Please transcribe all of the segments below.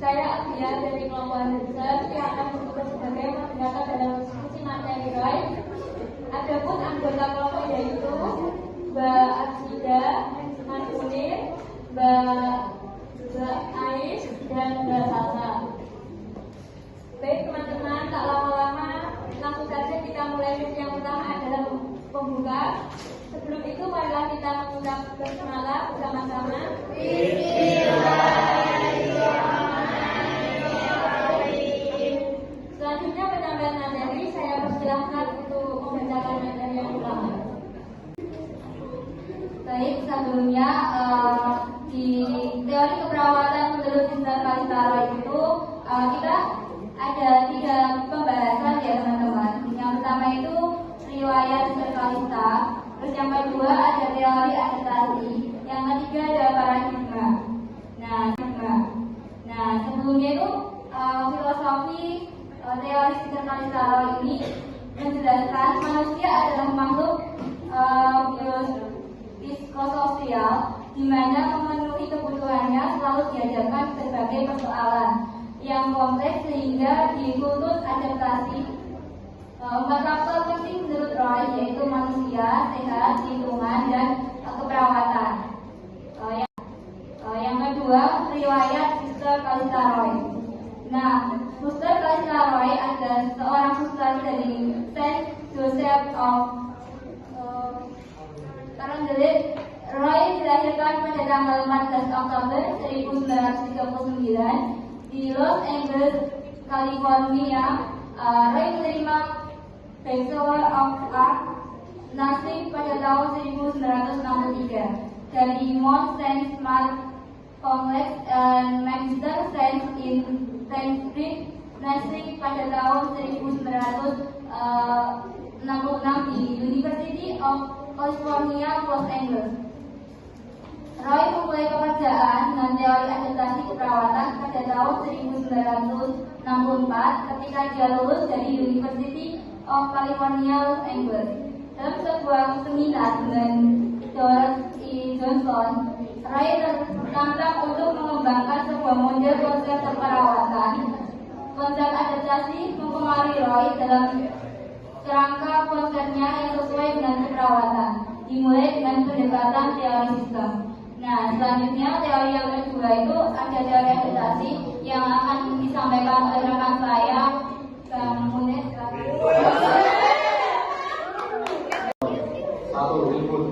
Saya Agia dari kelompok Anderson yang akan bertugas sebagai moderator dalam diskusi materi Roy. Adapun anggota kelompok yaitu Mbak Arsida, Mas Munir, Mbak Ais, dan Mbak Salsa. Baik teman-teman, tak lama-lama langsung saja kita mulai sesi yang pertama adalah pembuka. Sebelum itu marilah kita mengucap basmalah bersama-sama. Selanjutnya penyampaian materi, saya persilahkan untuk membacakan materi yang pertama. Baik, sebelumnya di teori keperawatan menurut Sister Kalista Roy itu kita ada 3 pembahasan ya teman-teman. Yang pertama itu riwayat Sister Kalista, terus yang kedua ada teori adaptasi, yang ketiga ada paradigma. Nah, sebelumnya itu filosofi teori Sister Kalista Roy ini menjelaskan manusia adalah makhluk psikososial di mana memenuhi kebutuhannya selalu dihadapkan berbagai persoalan yang kompleks sehingga dituntut adaptasi. 4 faktor penting menurut Roy yaitu manusia, sehat, lingkungan, dan keperawatan. Yang kedua, riwayat Sister Kalista Roy. Nah, Sister Kalista Roy adalah seorang suster dari Saint Joseph of Carondelet. Roy dilahirkan pada tanggal 14 Oktober 1939 di Los Angeles, California. Roy menerima Bachelor of Arts Nursing pada tahun 1963 dari Mount Saint Mark College and Magister Science in Saint Nursing pada tahun 1966 di University of California, Los Angeles. Roy memulai pekerjaan dengan teori adaptasi keperawatan pada tahun 1964 ketika dia lulus dari University of California, Los Angeles. Dalam sebuah seminar dengan Dorothy Johnson, Roy tertantang untuk mengembangkan sebuah model konsep keperawatan. Konsep adaptasi mempengaruhi Roy dalam kerangka konsepnya yang sesuai dengan keperawatan, dimulai dengan pendekatan teori sistem. Nah, selanjutnya teori yang kedua itu ada teori adaptasi yang akan disampaikan oleh rekan saya, Bang Munir. Satu, input.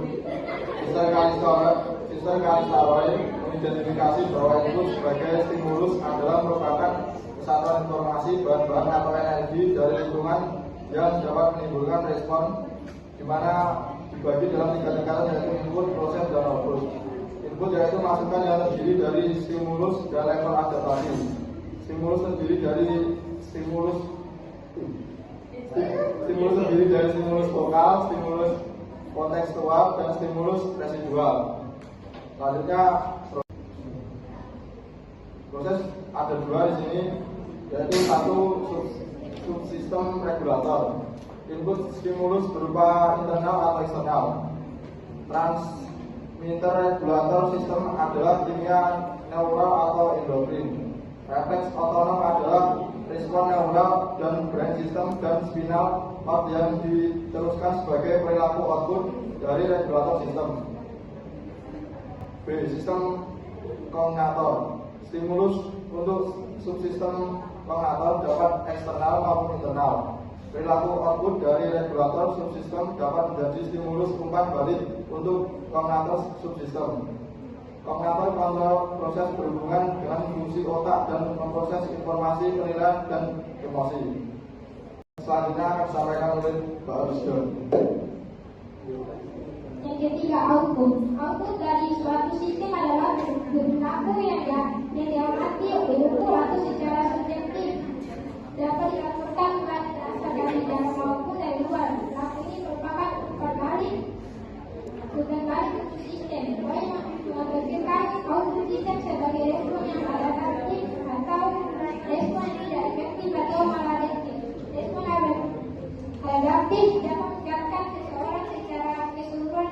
Sister Kalista Roy mengidentifikasi bahwa input sebagai stimulus adalah merupakan kesatuan informasi, bahan-bahan atau energi dari lingkungan yang dapat menimbulkan respon, di mana dibagi dalam 3 tingkatan yaitu input, proses, dan output. Input yaitu masukan yang terdiri dari stimulus dan level adaptasi. Stimulus terdiri dari stimulus vokal, stimulus kontekstual, dan stimulus residual. Selanjutnya proses ada 2 di sini, yaitu 1 subsistem regulator. Input stimulus berupa internal atau eksternal. Transmitter regulator sistem adalah kimia neural atau endokrin. Refleks otonom adalah respon neural dan brain system dan spinal cord yang diteruskan sebagai perilaku output dari regulator sistem. B. Sistem kognator. Stimulus untuk subsistem kognator dapat eksternal maupun internal. Perilaku output dari regulator subsistem dapat menjadi stimulus umpan balik untuk kognator subsistem. Kognator kontrol proses berhubungan dengan fungsi otak dan memproses informasi, penilaian, dan emosi. Selanjutnya akan disampaikan oleh Mbak Arsida. Yang ketiga, output. Output dari suatu sistem adalah perilaku yang diamati betul atau secara subjektif dapat dilaporkan berasal dari dalam maupun dari luar. Perilaku ini merupakan bukan balik untuk sistem. Roy mengabarkan output sistem sebagai respon yang adaptif atau respon yang tidak efektif atau maladaptif. Respon adaptif dapat meningkatkan seseorang secara keseluruhan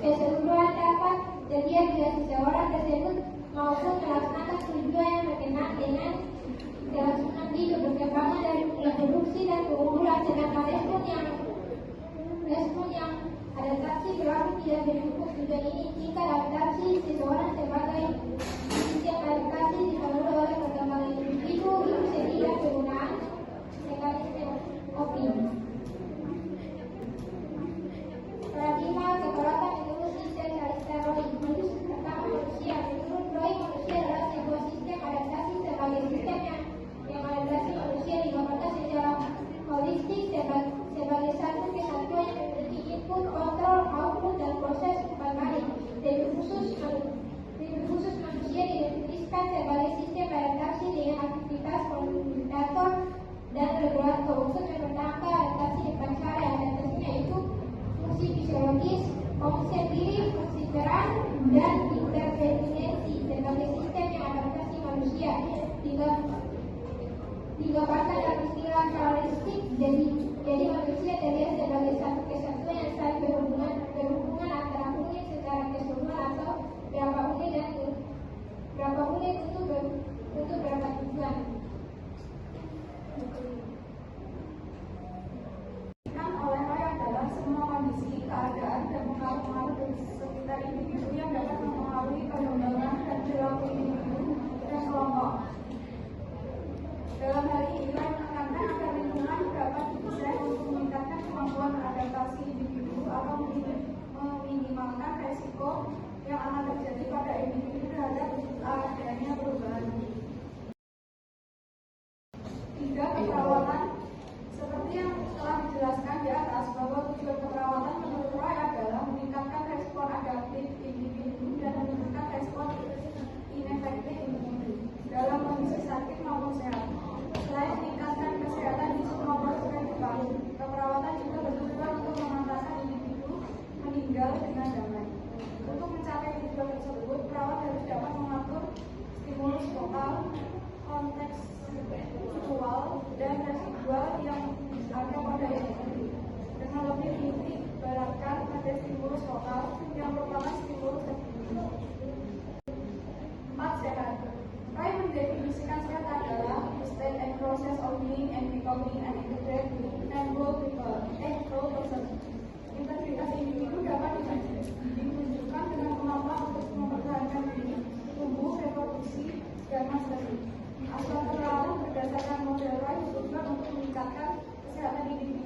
keseluruhan dapat terjadi bila seseorang tersebut sedangkan respon yang adaptasi berarti tidak didukung tujuan ini jika adaptasi seseorang sebagai sistem adaptasi dipengaruhi oleh perkembangan individu itu sehingga penggunaan mekanisme coping. Paradigma kekeluargaan evolusi steroid pertama manusia. Menurut Roy, manusia adalah sebuah sistem adaptasi sebagai sistem yang adaptasi manusia digambarkan secara holistik sebagai satu kesatuan yang memiliki input, kontrol, output, dan proses kembali. Lebih khusus manusia didefinisikan sebagai sistem adaptasi dengan aktivitas komunikator dan regulator untuk mempertahankan adaptasi dengan cara adaptasinya yaitu fungsi fisiologis, fungsi diri, fungsi peran, dan intervensi sebagai sistem yang adaptasi manusia digambarkan dalam istilah holistik. Jadi manusia terlihat sebagai satu kesatuan yang saling berhubungan antara unit secara keseluruhan atau berapa unit untuk berapa tujuan. Oleh Roy adalah semua kondisi, keadaan, dan pengaruh-pengaruh dari sekitar individu yang dapat mempengaruhi perkembangan dan perilaku individu dan kelompok. Dalam hal ini, Roy menekankan agar lingkungan dapat didesain untuk meningkatkan kemampuan adaptasi individu atau meminimalkan resiko yang akan terjadi pada individu terhadap adanya perubahan. 3. Keperawatan. Seperti yang telah dijelaskan di atas, bahwa tujuan keperawatan menurut Roy adalah meningkatkan respon adaptif individu dan menurunkan respon inefektif individu dalam kondisi sakit maupun sehat. Selain meningkatkan kesehatan di semua proses kehidupan, keperawatan juga bertujuan untuk mengantarkan individu meninggal dengan damai. Untuk mencapai tujuan tersebut, perawat harus dapat mengatur stimulus vokal, konteks visual, dan residual yang ada pada individu. Dengan lebih rinci, ibaratkan pada stimulus vokal yang merupakan stimulus tertentu. 4. Sehat. Roy mendefinisikan sehat adalah the state and process of being and becoming an integrated and whole person. Integritas individu dapat ditunjukkan dengan kemampuan untuk mempertahankan diri, tumbuh, reproduksi, dan masa depan. Asuhan keperawatan berdasarkan model Roy bertujuan untuk meningkatkan kesehatan individu